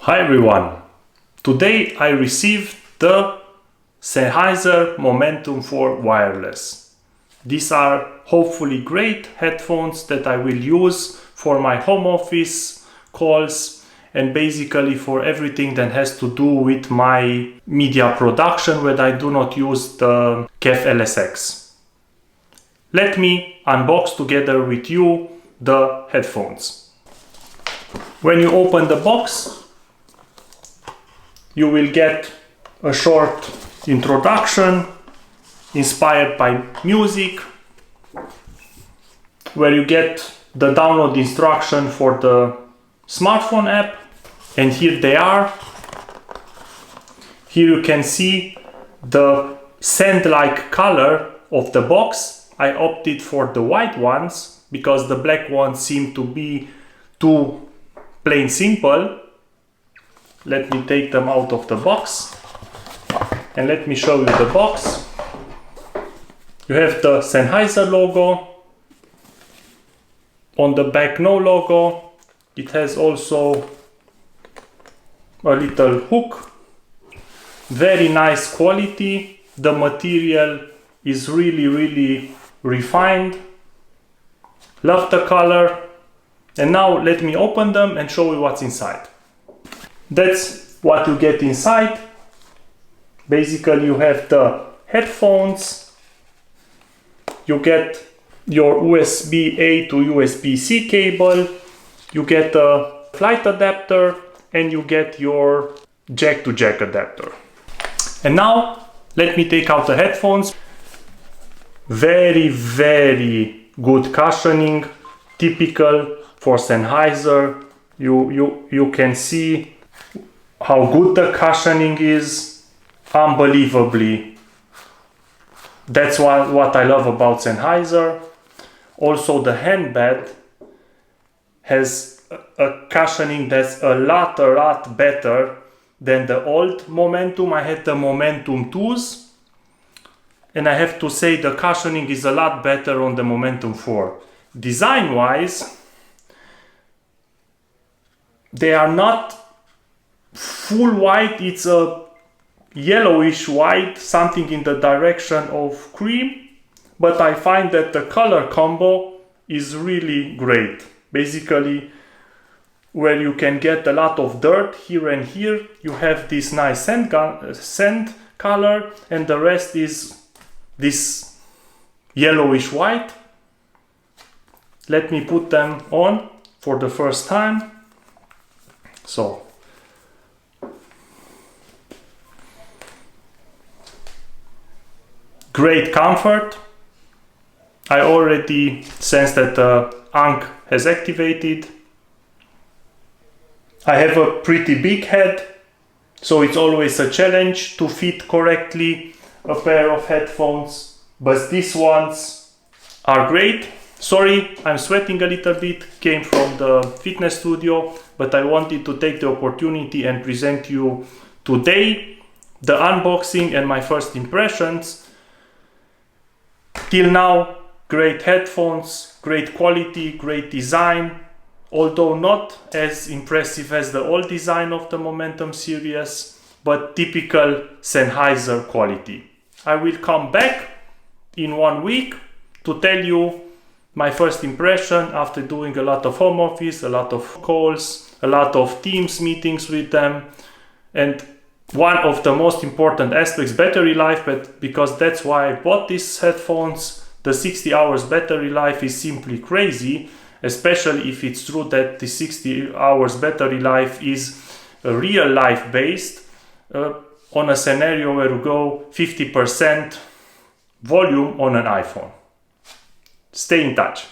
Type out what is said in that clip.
Hi everyone! Today I received the Sennheiser Momentum for wireless. These are hopefully great headphones that I will use for my home office calls and basically for everything that has to do with my media production when I do not use the KEF LSX. Let me unbox together with you the headphones. When you open the box, you will get a short introduction inspired by music, where you get the download instruction for the smartphone app, and here they are. Here you can see the sand-like color of the box. I opted for the white ones because the black ones seem to be too plain simple. Let me take them out of the box and let me show you the box. You have the Sennheiser logo. On the back, no logo. It has also a little hook. Very nice quality. The material is really refined. Love the color. And now let me open them and show you what's inside. That's what you get inside. Basically, you have the headphones. You get your USB-A to USB-C cable. You get a flight adapter and you get your jack to jack adapter. And now let me take out the headphones. Very good cushioning, typical for Sennheiser. You can see how good the cushioning is. Unbelievably. That's what I love about Sennheiser. Also, the handbed has a cushioning that's a lot better than the old Momentum. I had the Momentum 2s, and I have to say the cushioning is a lot better on the Momentum 4. Design wise, they are not full white, it's a yellowish white, something in the direction of cream, but I find that the color combo is really great. Basically, where you can get a lot of dirt here and here, you have this nice sand color, and the rest is this yellowish white. Let me put them on for the first time. So great comfort. I already sense that the ANC has activated. I have a pretty big head, so it's always a challenge to fit correctly a pair of headphones, but these ones are great. Sorry, I'm sweating a little bit, came from the fitness studio, but I wanted to take the opportunity and present you today the unboxing and my first impressions. Till now, great headphones, great quality, great design, although not as impressive as the old design of the Momentum series, but typical Sennheiser quality. I will come back in 1 week to tell you my first impression after doing a lot of home office, a lot of calls, a lot of Teams meetings with them, and one of the most important aspects, battery life, but because that's why I bought these headphones. The 60 hours battery life is simply crazy, especially if it's true that the 60 hours battery life is real life based on a scenario where you go 50% volume on an iPhone. Stay in touch.